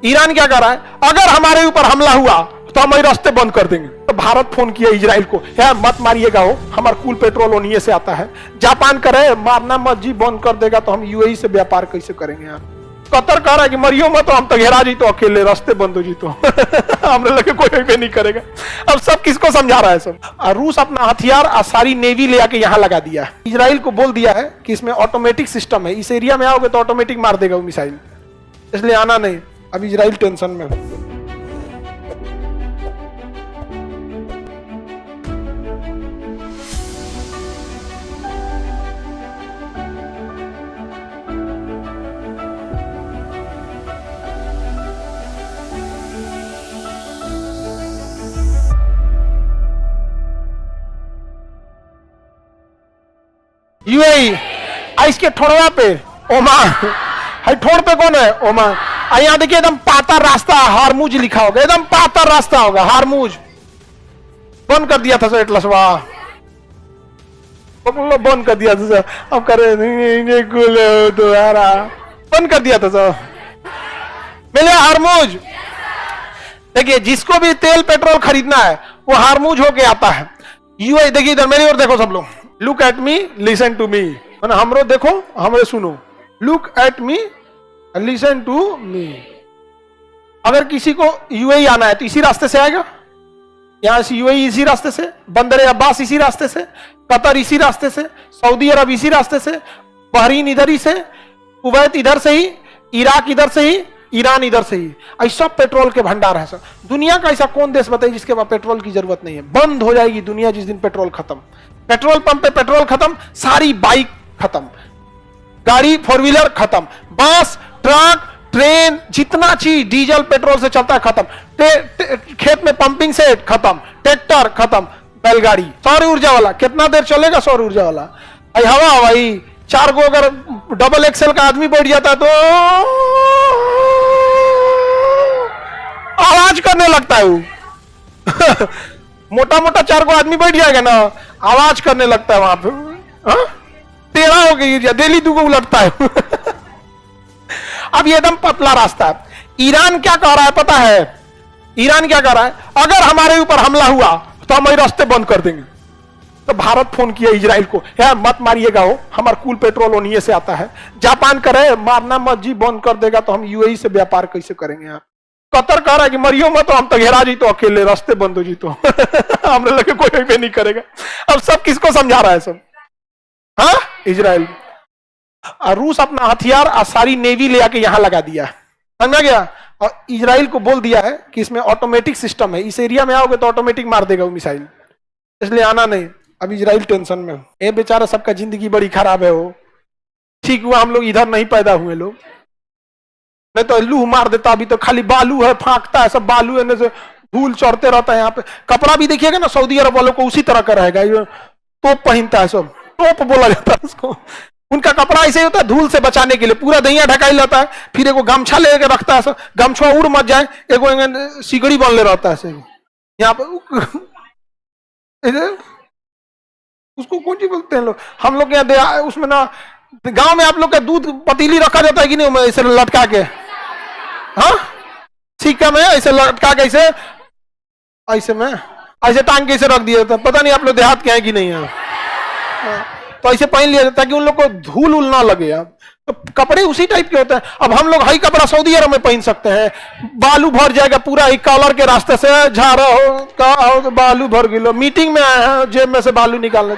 Iran क्या कर रहा है, अगर हमारे ऊपर हमला हुआ तो हम रास्ते बंद कर देंगे। तो भारत फोन किया इजराइल को, यार मत मारिएगा, हो हमारा कूल पेट्रोल उन्हीं से आता है। जापान करे मारना मत जी, बंद कर देगा तो हम यूएई से व्यापार कैसे करेंगे यार। कतर कह रहा है कि मरियो मत, तो हम तो घेरा जी तो अकेले रास्ते बंद हो जी तो हमने लगे कोई भी नहीं करेगा। अब सब किसको समझा रहा है सब। रूस अपना हथियार और सारी नेवी ले आके यहाँ लगा दिया है। इजराइल को बोल दिया है कि इसमें ऑटोमेटिक सिस्टम है, इस एरिया में आओगे तो ऑटोमेटिक मार देगा वो मिसाइल, इसलिए आना नहीं। अब इजराइल टेंशन में है। यूएई इसके ठोड़वा पे ओमान है, ठोड़ पे कौन है, ओमान। यहाँ देखिए एकदम पातर रास्ता, हारमुज लिखा होगा, एकदम पातर रास्ता होगा, हारमुज। बंद कर दिया था सर एटलसवा, बंद कर दिया था सर। अब करे नहीं दोबारा बंद कर दिया था सर, मिले हारमुज। देखिए जिसको भी तेल पेट्रोल खरीदना है वो हारमुज होके आता है। यूएई देखिए इधर मेरी ओर देखो सब लोग, look at me listen to me, हमरो देखो हमरे सुनो, look at me listen to me. अगर किसी को यूएई आना है तो इसी रास्ते से आएगा, यहां से यूएई इसी रास्ते से, बंदर अब्बास इसी रास्ते से, कतर इसी रास्ते से, सऊदी अरब इसी रास्ते से, बहरीन इधर ही से, कुवैत इधर से ही, इराक इधर से ही, ईरान इधर से ही। ऐसा पेट्रोल के भंडार है सर। दुनिया का ऐसा कौन देश बताइए जिसके पास पेट्रोल की जरूरत नहीं है। बंद हो जाएगी दुनिया जिस दिन पेट्रोल खत्म, पेट्रोल पंप पे पेट्रोल खत्म, सारी बाइक खत्म, गाड़ी फोर व्हीलर खत्म, बस ट्रक ट्रेन जितना चीज डीजल पेट्रोल से चलता है खत्म, खेत में पंपिंग सेट खत्म, ट्रैक्टर खत्म, बैलगाड़ी सौर ऊर्जा वाला कितना देर चलेगा, सौर ऊर्जा वाला हवा हवाई 4 को अगर डबल एक्सेल का आदमी बैठ जाता है तो आवाज करने लगता है वो मोटा मोटा 4 को आदमी बैठ जाएगा ना, आवाज करने लगता है वहां पे, टेढ़ा हो गई डेली 2 को उलटता है अब ये एकदम पतला रास्ता है। ईरान क्या कह रहा है पता है, ईरान क्या कह रहा है, अगर हमारे ऊपर हमला हुआ तो हम रास्ते बंद कर देंगे। तो भारत फोन किया इजराइल को, यार मत मारिएगा, हो हमारा कूल पेट्रोल उन्हीं से आता है। जापान करे मारना मत जी, बंद कर देगा तो हम यूएई से व्यापार कैसे करेंगे यार। कतर कह रहा है कि मरियो मत, तो हम तो घेरा जी तो अकेले रास्ते बंद हो जी तो हमने लगे कोई भी नहीं करेगा। अब सब किसको समझा रहा है सब, हाँ इजराइल। रूस अपना हथियार और सारी नेवी ले आके यहां लगा दिया, समझा गया। और इजराइल को बोल दिया है कि इसमें ऑटोमेटिक सिस्टम है, इस एरिया में आओगे तो ऑटोमेटिक मार देगा वो मिसाइल, इसलिए आना नहीं। अब इजराइल टेंशन में, ये बेचारा सबका जिंदगी बड़ी खराब है। वो ठीक हुआ हम लोग इधर नहीं पैदा हुए लोग, नहीं तो लूह मार देता। अभी तो खाली बालू है, फांकता है सब बालू है, से धूल चढ़ते रहता है यहाँ पे। कपड़ा भी देखिएगा ना सऊदी अरब वालों को उसी तरह का रहेगा, टोप पहनता है सब, टोप बोला जाता है उसको। उनका कपड़ा ऐसे ही होता है धूल से बचाने के लिए, पूरा दहिया ढकाई रहता है, फिर एगो गमछा लेके रखता है, गमछा उड़ मत जाए, एगो सिगड़ी बनले रहता है यहाँ पे उसको कौन चीज बोलते हैं लोग, हम लोग यहाँ उसमें ना गांव में आप लोग का दूध पतीली रखा जाता है कि नहीं, ऐसे लटका के, हाँ सिक्का में ऐसे लटका के ऐसे में ऐसे टांग के ऐसे रख दिया जाता है। पता नहीं आप लोग देहात के हैं कि नहीं है, तो ऐसे पहन लिया जाता है कि उन लोग को धूल उल ना लगे। तो कपड़े उसी टाइप के होते हैं। अब हम लोग हाई कपड़ा सऊदी अरब में पहन सकते हैं, बालू भर जाएगा पूरा, एक कॉलर के रास्ते से झाड़ा हो का हो तो बालू भर गिलो, मीटिंग में आए हैं जेब में से बालू निकालने।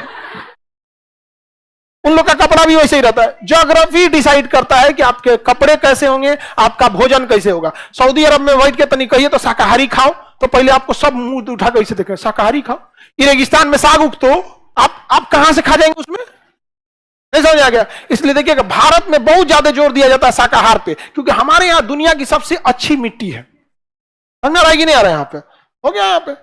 उन लोग का कपड़ा भी वैसे ही रहता है। ज्योग्राफी डिसाइड करता है कि आपके कपड़े कैसे होंगे, आपका भोजन कैसे होगा। सऊदी अरब में बैठ के तनी कहिए तो शाकाहारी खाओ, तो पहले आपको सब मुंह उठा कैसे देखे शाकाहारी खाओ। ये रेगिस्तान में साग उगतो आप कहां से खा जाएंगे, उसमें नहीं समझ आ गया। इसलिए देखिएगा भारत में बहुत ज्यादा जोर दिया जाता है शाकाहार पे, क्योंकि हमारे यहाँ दुनिया की सबसे अच्छी मिट्टी है। समझ आ रहा है कि नहीं आ रहा है, यहाँ पे हो गया यहाँ पे।